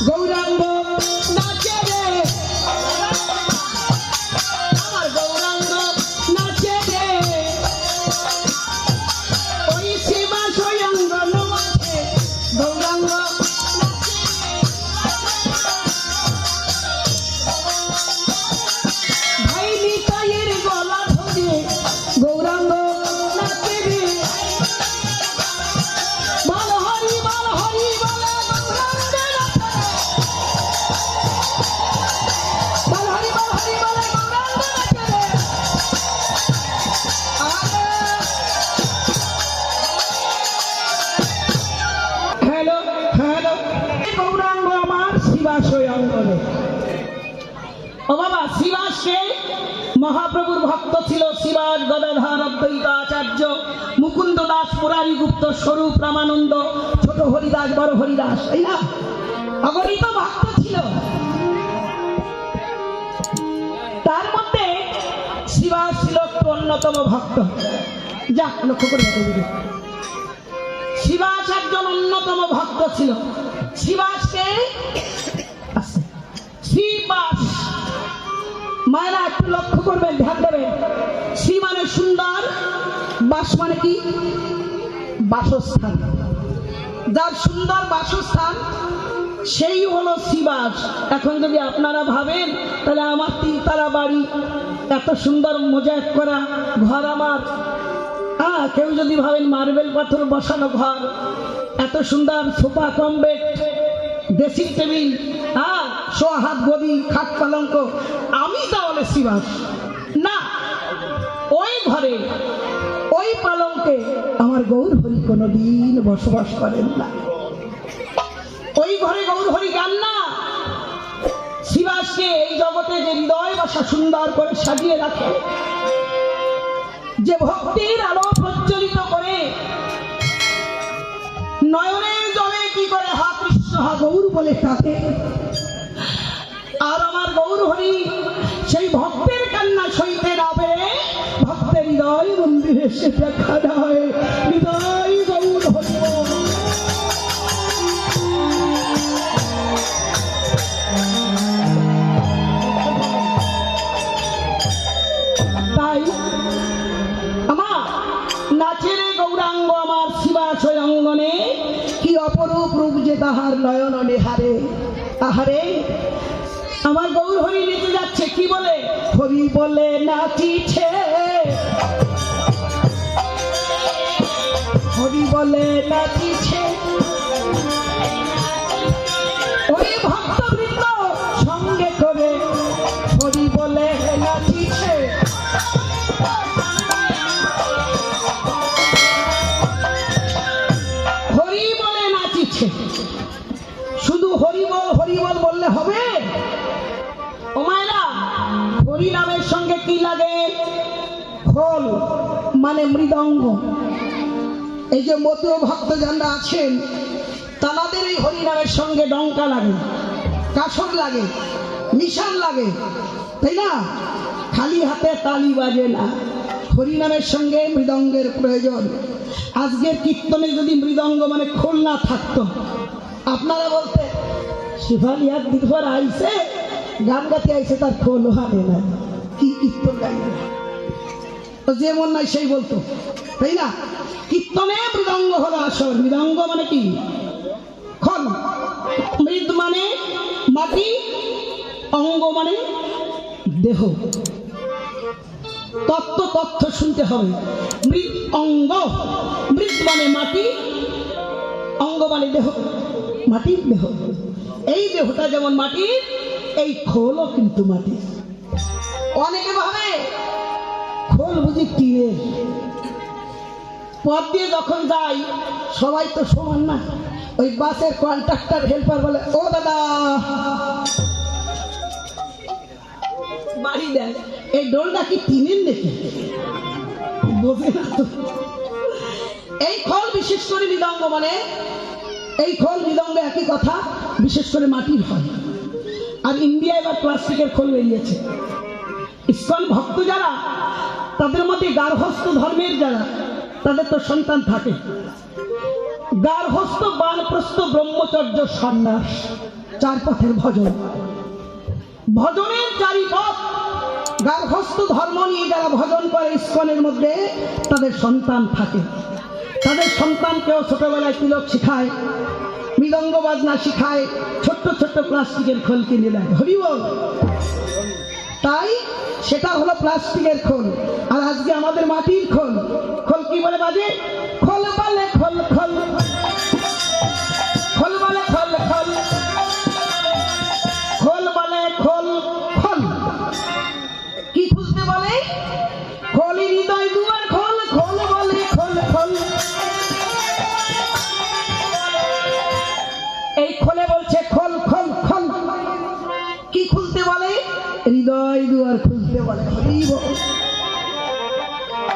গৌরাঙ্গ নাচে রে, আমার গৌরাঙ্গ নাচে রে, ওই শিবা স্বয়ঙ্গন মাঠে গৌরাঙ্গ ভাই নিতাইয়ের গলা ধরে গৌরাঙ্গ নাচে রে, বল হরি বল হরি বলে গৌরাঙ্গ নাচে, বল হরি বলে গৌরাঙ্গ নাচে রে। হ্যালো হ্যালো, গৌরাঙ্গ আমার শিবা স্বয়ঙ্গনে। ও বাবা, শিবাসকে মহাপ্রভুর ভক্ত ছিল শিবাস গদাধর অদ্বৈত আচার্য মুকুন্দ দাস মুরারি গুপ্ত স্বরূপ রামানন্দ ছোট হরিদাস বড় হরিদাস, এই না অগণিত ভক্ত ছিল। তার মধ্যে শিবাস ছিল একটু অন্যতম ভক্ত। যা লক্ষ্য করে দেখো, শিবাস একজন অন্যতম ভক্ত ছিল। শিবাসকে শিবাস মায়েরা একটু লক্ষ্য করবেন, ধ্যান দেবেন। শ্রী মানে সুন্দর, বাস মানে কি? বাসস্থান। যার সুন্দর বাসস্থান সেই হলো শিবাস। এখন যদি আপনারা ভাবেন তাহলে আমার 3 তলা বাড়ি, এত সুন্দর মোজাইক করা ঘর আমার, কেউ যদি ভাবেন মার্বেল পাথর বসানো ঘর, এত সুন্দর সোফা কম বেড, ড্রেসিং টেবিল, সোহাত গদি খাট পালঙ্ক, আমি তাহলে শিবাস না। ওই ঘরে ওই পালঙ্কে আমার গৌর হরি কোনোদিন বসবাস করেন না। ওই ঘরে গৌর হরি গান না। শিবাসকে এই জগতে যে হৃদয় বাসা সুন্দর করে সাজিয়ে রাখে, যে ভক্তির আলো প্রজ্বলিত করে, নয়নের জলে কি করে হা কৃষ্ণ হা গৌর বলে কাঁদে, আর আমার গৌর হরি সেই ভক্তের কান্না সইতে না পেরে ভক্তের হৃদয় মন্দিরে এসে দেখা দেয়। হৃদয় গৌর হরি। তাই আমার নাচের গৌরাঙ্গ আমার শিবা স্বয়ঙ্গনে, কি অপরূপ রূপ যে তাহার নয়ন নেহারে। তাহারে আমার গৌর হরি নিতে যাচ্ছে, কি বলে? হরি বলে নাচিছে, হরি বলে নাচিছে, ওই ভক্তবৃন্দ সঙ্গে করে হরি বলে নাচিছে। হরি বলে নাচিছে। শুধু হরিবল হরিবল বললে হবে? ও মায়েরা, হরি নামের সঙ্গে কি লাগে? খোল মানে মৃদঙ্গ। এই যে মতুয় ভক্ত যারা আছেন তাদের এই হরি নামের সঙ্গে ডঙ্কা লাগে, কাসর লাগে, নিশান লাগে, তাই না? খালি হাতে তালি বাজে না, হরি নামের সঙ্গে মৃদঙ্গের প্রয়োজন। আজকের কীর্তনে যদি মৃদঙ্গ মানে খোল না থাকতো, আপনারা বলতে শিফালি এক দিন পর আইসে গান গাতে আইসে, তার খোল হাতে না, কি কীর্তন গাইবে? যেমন নাই সেই বলতো, তাই না? কীর্তনে মৃদঙ্গ হলো আসল। মৃদঙ্গ মানে কি? খোল। মৃদ মানে মাটি, অঙ্গ মানে দেহ। তথ্য শুনতে হবে। মৃদ অঙ্গ, মৃদ মানে মাটি, অঙ্গ মানে দেহ, মাটির দেহ। এই দেহটা যেমন মাটির, এই খোলও কিন্তু মাটির। অনেকে ভাবে খোল বুঝি টিনের। পথ দিয়ে যখন যাই সবাই তো সমান না। ওই বাসের কন্ট্রাক্টর হেল্পার বলে, ও দাদা বাড়ি দেয়, এই ডোলটা কি টিনের নাকি? বোঝে না তো। এই খোল বিশেষ করে মৃদঙ্গ মানে, এই খোল মৃদঙ্গ একই কথা, বিশেষ করে মাটির হয়। আর ইন্ডিয়া এবার প্লাস্টিকের খোল বেরিয়েছে। ইসকন ভক্ত যারা, তাদের মধ্যে গার্হস্থ্য ধর্মের যারা, তাদের তো সন্তান থাকে, গার্হস্থ, বানপ্রস্থ, ব্রহ্মচর্য, সন্ন্যাস, 4 পথের ভজন। ভজনের 4 পথ। গার্হস্থ ধর্ম নিয়ে যারা ভজন করে ইস্কনের মধ্যে, তাদের সন্তান থাকে। তাদের সন্তানকেও ছোটবেলায় তিলক শিখায়, মৃদঙ্গ বাজনা শিখায়, ছোট্ট ছোট্ট প্লাস্টিকের খোল কিনে দেয়। হরি বল। তাই সেটা হলো প্লাস্টিকের খোল, আর আজকে আমাদের মাটির খোল। খোল কি বলে বাজে? খোল বলে খোল খোল, খোল বলে খোল খোল, খোল বলে খোল খোল। কি খুঁজতে বলে? খোলি হৃদয় দুয়ার খোল, খোল বলে খোল খোল। এই খোলে বলছে খোল খোল খোল। কি খুলতে বলে? হৃদয় দুয়ার খুলতে বলে।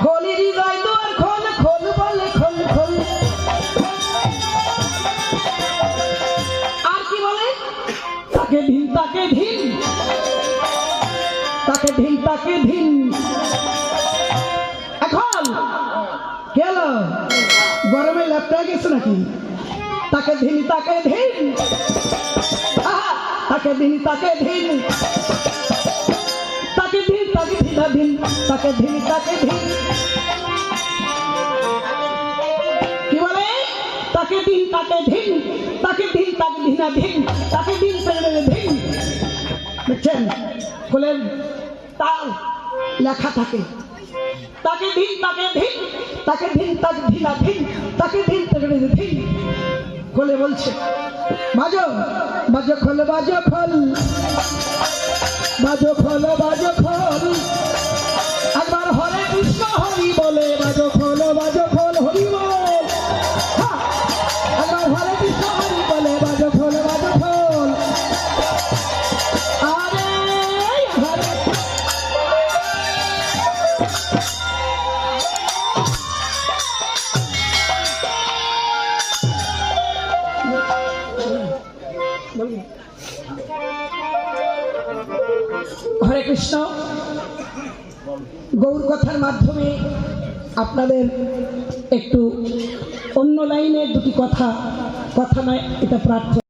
খোলি হৃদয় দুয়ার খোল, খোল বলে খোল খোল। আর কি বলে? তাকে ধিন, তাকে ধিন, তাকে ধিন, তাকে ধিন। এখন গেল গরমে ল্যাপটা গেছে নাকি? তাকে ধিন, তাকে ধিন, তাকে ধিন, তাকে ধিন, তাকে ধিন, তাকে ধিনা ধিন, তাকে ধিন, তাকে ধিন। কি বলে? তাকে দিন, তাকে ধিন, তাকে দিন, তাকে ধিনা ধিন, তাকে দিন, তাকে ধিন। দেখছেন খোলের তাল লেখা থাকে। তাকে দিন, তাকে ধিন, তাকে দিন, তাকে ধিনা ধিন, তাকে দিন, তাকে ধিন। খোলে বলছে বাজো বাজো খোল, বাজো খোল, বাজো খোল, বাজো খোল। একবার হরে কৃষ্ণ হরি বলে বাজো খোল, বাজো খোল, হরি বল। একবার হরে কৃষ্ণ হরি বলে বাজো খোল, বাজো খোল। আরে হরে হরে কৃষ্ণ। গৌর কথার মাধ্যমে আপনাদের একটু অন্য লাইনে 2টি কথা নয়, এটা প্রার্থনা।